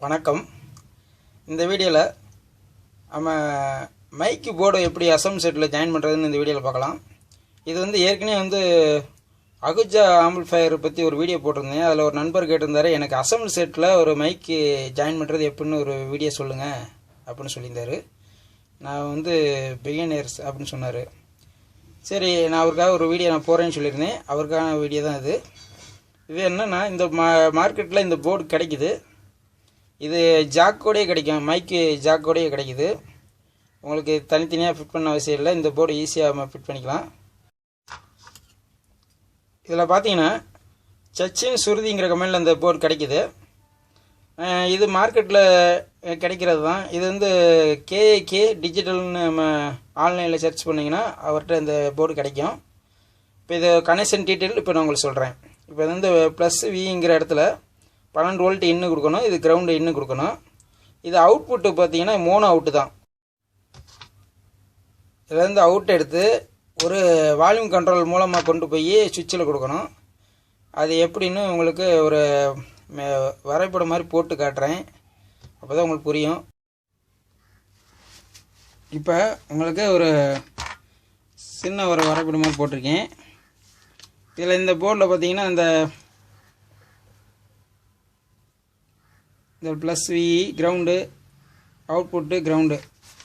வணக்கம். இந்த வீடியோவில் நம்ம மைக்கு போர்டு எப்படி அசம் செட்டில் ஜாயின் பண்ணுறதுன்னு இந்த வீடியோவில் பார்க்கலாம். இது ஏற்கனவே அகுஜா ஆம்பிளிஃபையர் பற்றி ஒரு வீடியோ போட்டிருந்தேன். அதில் ஒரு நண்பர் கேட்டிருந்தார், எனக்கு அசம்பிள் செட்டில் ஒரு மைக்கு ஜாயின் பண்ணுறது எப்படின்னு ஒரு வீடியோ சொல்லுங்கள் அப்படின்னு சொல்லியிருந்தார். நான் பிகினர்ஸ் அப்படின்னு சொன்னார். சரி, நான் அவருக்காக ஒரு வீடியோ போகிறேன்னு சொல்லியிருந்தேன். அவருக்கான வீடியோ தான் இது. இது என்னென்னா, இந்த மார்க்கெட்டில் இந்த போர்டு கிடைக்குது. இது ஜாக்கோடையே கிடைக்கும், மைக்கு ஜாக்கோடையே கிடைக்குது. உங்களுக்கு தனித்தனியாக ஃபிட் பண்ண அவசியம் இல்லை. இந்த போர்டு ஈஸியாக ஃபிட் பண்ணிக்கலாம். இதில் பார்த்தீங்கன்னா சச்சின் சுருதிங்கிற கம்பெனியில் இந்த போர்டு கிடைக்குது. இது மார்க்கெட்டில் கிடைக்கிறது தான். இது கேஏகே டிஜிட்டல்னு நம்ம ஆன்லைனில் சர்ச் பண்ணிங்கன்னா அவர்கிட்ட இந்த போர்டு கிடைக்கும். இப்போ இது கனெக்ஷன் டீட்டெயில் இப்போ நான் உங்களுக்கு சொல்கிறேன். இப்போ இது ப்ளஸ் விங்கிற இடத்துல 12 வோல்ட் இன்னு கொடுக்கணும். இது கிரவுண்டு இன்னு கொடுக்கணும். இது அவுட்புட்டு பார்த்தீங்கன்னா மோனோ அவுட்டு தான். இதில் அவுட் எடுத்து ஒரு வால்யூம் கண்ட்ரோல் மூலமாக கொண்டு போய் சுவிட்சில் கொடுக்கணும். அது எப்படின்னு உங்களுக்கு ஒரு வரைபடம் மாதிரி போட்டு காட்டுறேன். அப்போ தான் உங்களுக்கு புரியும். இப்போ உங்களுக்கு ஒரு சின்ன ஒரு வரைபடம் மாதிரி போட்டிருக்கேன். இதில் இந்த போர்டில் பார்த்தீங்கன்னா இந்த plus V ground, output ground,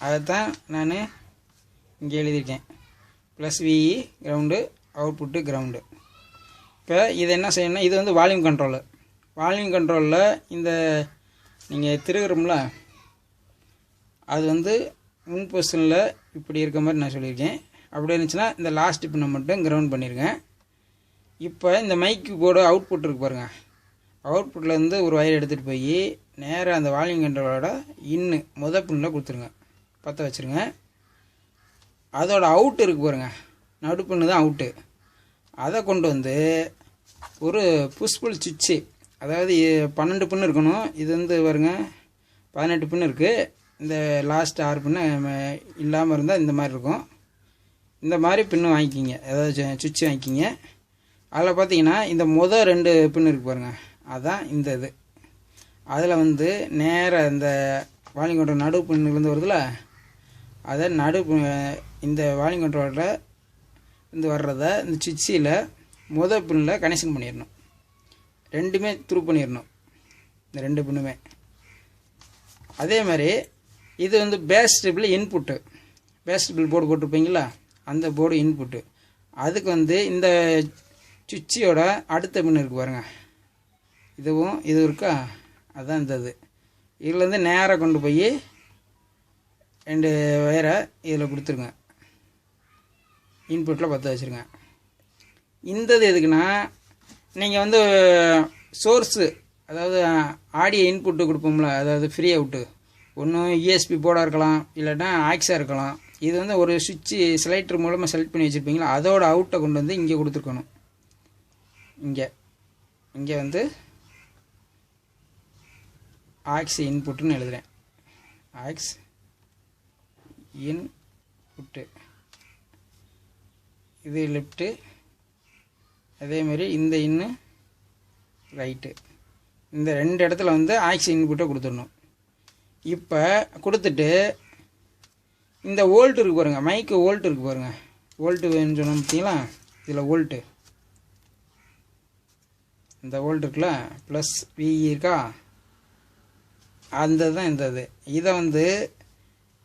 அதை தான் நான் இங்கே எழுதியிருக்கேன். Plus V ground, output ground. இப்போ இது என்ன செய்யணும்னா, இது வால்யூம் கண்ட்ரோலு. வால்யூம் கண்ட்ரோலில் இந்த நீங்கள் திருகிறோம்ல, அது முன் பொசிஷனில் இப்படி இருக்க மாதிரி நான் சொல்லியிருக்கேன். அப்படி இருந்துச்சுன்னா இந்த லாஸ்ட் பின்னை மட்டும் கிரவுண்ட் பண்ணிடுங்க. இப்போ இந்த மைக்கு போர்டு அவுட்புட் இருக்கு பாருங்கள். அவுட்புட்லேருந்து ஒரு வயர் எடுத்துகிட்டு போய் நேராக அந்த வால்யூம் கண்ட்ரோலோட இன்னு பின்னில் கொடுத்துருங்க, பற்ற வச்சுருங்க. அதோட அவுட்டு இருக்குது பாருங்கள், நடுப்பின்னு தான் அவுட்டு. அதை கொண்டு ஒரு புஷ்புல் சுவிட்சு, அதாவது 12 பின்னு இருக்கணும். இது பாருங்க 18 பின்னு இருக்குது. இந்த லாஸ்ட் 6 பின்னு இல்லாமல் இருந்தால் இந்த மாதிரி இருக்கும். இந்த மாதிரி பின்னு வாங்கிக்கிங்க, அதாவது சுவிட்சு வாங்கிக்கிங்க. அதில் பார்த்தீங்கன்னா இந்த 2 பின்னு இருக்குது பாருங்கள், அதுதான் இந்த இது. அதில் நேராக இந்த வால்யூம் கண்ட்ரோல் நடு பின்னுலேருந்து வருதுல்ல, அதை இந்த வால்யூம் கண்ட்ரோலில் இருந்து வர்றத இந்த சுவிட்சில் பின்னில் கனெக்ஷன் பண்ணிடணும். ரெண்டுமே த்ரூ பண்ணிடணும், இந்த 2 பின்னுமே. அதே மாதிரி இது phase triple input. Phase triple board போட்டிருப்பீங்களா, அந்த போர்டு இன்புட்டு. அதுக்கு இந்த சுவிட்சியோட அடுத்த பின் இருக்குது பாருங்கள், இது இருக்கா, அதுதான் இந்த இது. இதில் நேராக கொண்டு போய் 2 வயரை இதில் கொடுத்துருங்க, இன்புட்டில் பற்ற வச்சுருங்க. இந்த எதுக்குன்னா, நீங்கள் சோர்ஸு, அதாவது ஆடியோ இன்புட்டு கொடுப்போம்ல, அதாவது ஃப்ரீ அவுட்டு, ஒன்றும் யூஎஸ்பி போர்டாக இருக்கலாம், இல்லைன்னா ஆக்ஸாக இருக்கலாம். இது ஒரு சுவிட்சு செலக்டர் மூலமாக செலக்ட் பண்ணி வச்சுருப்பீங்களா, அதோட அவுட்டை கொண்டு இங்கே கொடுத்துருக்கணும். இங்கே ஆக்ஸ் இன்புட்டுன்னு எழுதுகிறேன். ஆக்ஸ் இன்புட்டு, இது லெஃப்ட்டு. அதேமாதிரி இந்த இன்னு ரைட்டு. இந்த 2 இடத்துல ஆக்ஸ் இன்புட்டை கொடுத்துடணும். இப்போ கொடுத்துட்டு இந்த வோல்ட் இருக்குது பாருங்கள், மைக்கு வோல்ட் இருக்குது பாருங்கள். வோல்ட்டு வேணும்னு சொன்னோம் பார்த்தீங்களா, இதில் வோல்ட்டு, இந்த வோல்ட் இருக்குல்ல, ப்ளஸ் வி இருக்கா, அந்த தான் இந்த இது. இதை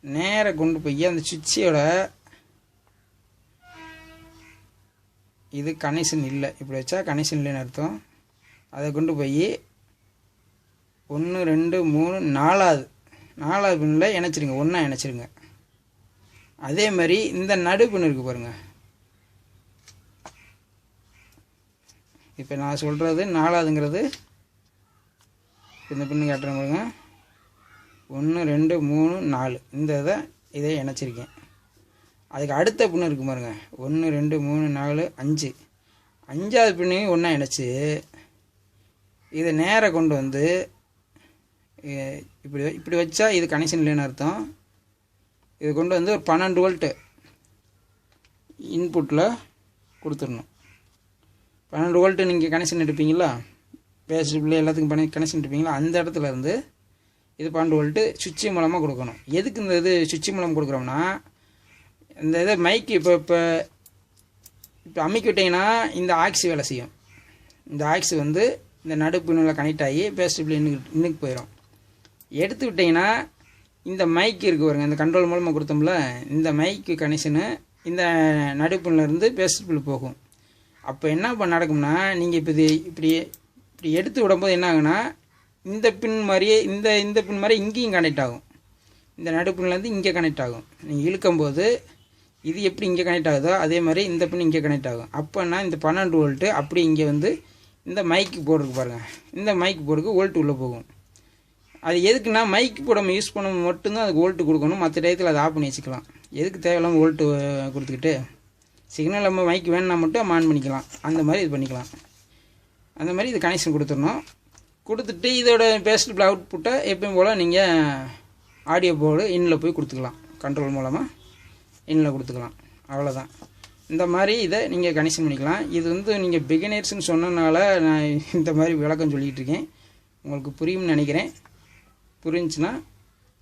நேராக கொண்டு போய் அந்த சுவிட்சோட, இது கனெக்ஷன் இல்லை, இப்படி வச்சா கனெக்ஷன் இல்லைன்னு அர்த்தம். அதை கொண்டு போய் 1 2 3 4வது பின்னில் இணைச்சிருங்க, ஒன்றா இணைச்சிருங்க. அதே மாதிரி இந்த நடு பின் இருக்குது பாருங்கள். இப்போ நான் சொல்கிறது 4வதுங்கிறது இந்த பின்னு காட்டுறேன் பாருங்க. 1 2 3 4 இந்த இதை இணைச்சிருக்கேன். அதுக்கு அடுத்த பின்னு இருக்குது பாருங்க, 1 2 3 4 5, 5வது பின்னையும் ஒன்றா இணைச்சி இதை நேராக கொண்டு இப்படி வச்சா இது கனெக்ஷன் இல்லைன்னு அர்த்தம். இது கொண்டு ஒரு 12 வோல்ட்டு இன்புட்டில் கொடுத்துடணும். 12 வோல்ட்டு நீங்கள் கனெக்ஷன் எடுப்பீங்களா, பேஸ் டிஸ்பிளே எல்லாத்துக்கும் கனெக்ஷன் எடுப்பீங்களா, அந்த இடத்துல இது 12 வோல்ட்டு சுவிட்ச் மூலமாக கொடுக்கணும். எதுக்கு இந்த இது சுவிட்ச் மூலம் கொடுக்குறோம்னா, இந்த இதை மைக்கு இப்போ அமுக்கி விட்டிங்கன்னா இந்த ஆக்சி வேலை செய்யும். இந்த ஆக்சி வந்து இந்த நடுப்பின்னில் கனெக்ட் ஆகி பேஸ்டிபிள் இன்னுக்கு போயிடும். எடுத்து விட்டிங்கன்னா இந்த மைக்கு இருக்குது பாருங்க, இந்த கண்ட்ரோல் மூலமாக கொடுத்தோம்ல, இந்த மைக்கு கனெக்ஷனு இந்த நடுப்பின்லேருந்து பேஸ்டிபிள் போகும். அப்போ என்ன நடக்கும்னா, நீங்கள் இப்போ இது இப்படி எடுத்து விடும்போது என்ன ஆகுனா, இந்த பின் மாதிரியே இந்த பின் மாதிரி இங்கேயும் கனெக்ட் ஆகும். இந்த நடுப்பின்லேருந்து இங்கே கனெக்ட் ஆகும். நீங்கள் இழுக்கும்போது இது எப்படி இங்கே கனெக்ட் ஆகுதோ அதே மாதிரி இந்த பின் இங்கே கனெக்ட் ஆகும். அப்போனா இந்த 12 வோல்ட்டு அப்படி இங்கே வந்து இந்த மைக்கு போர்டுக்கு பாருங்கள், இந்த மைக்கு போர்டுக்கு வோல்ட்டு உள்ளே போகும். அது எதுக்குன்னா, மைக்கு போர்டு நம்ம யூஸ் பண்ண மட்டும்தான் அதுக்கு வோல்ட்டு கொடுக்கணும். மற்ற டயத்தில் அதை ஆஃப் பண்ணி வச்சுக்கலாம். எதுக்கு தேவையில்லாமல் வோல்ட்டு கொடுத்துக்கிட்டு, சிக்னல் நம்ம மைக்கு வேணுன்னா மட்டும் ஆன் பண்ணிக்கலாம். அந்த மாதிரி இது பண்ணிக்கலாம். அந்த மாதிரி இது கனெக்ஷன் கொடுத்துடணும். கொடுத்துட்டு இதோட பேஸ்டிபிள் அவுட்புட்டை எப்பயும் போல் நீங்கள் ஆடியோ போர்டு இன்னில் போய் கொடுத்துக்கலாம். கண்ட்ரோல் மூலமாக இன்னில் கொடுத்துக்கலாம். அவ்வளோதான். இந்த மாதிரி இதை நீங்கள் கனெக்ஷன் பண்ணிக்கலாம். இது வந்து நீங்கள் பிகினர்ஸ்ன்னு சொன்னனால நான் இந்த மாதிரி விளக்கம் சொல்லிகிட்டு இருக்கேன். உங்களுக்கு புரியும்னு நினைக்கிறேன். புரிஞ்சுன்னா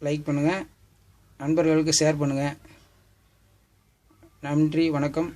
லைக் பண்ணுங்கள், நண்பர்களுக்கு ஷேர் பண்ணுங்கள். நன்றி, வணக்கம்.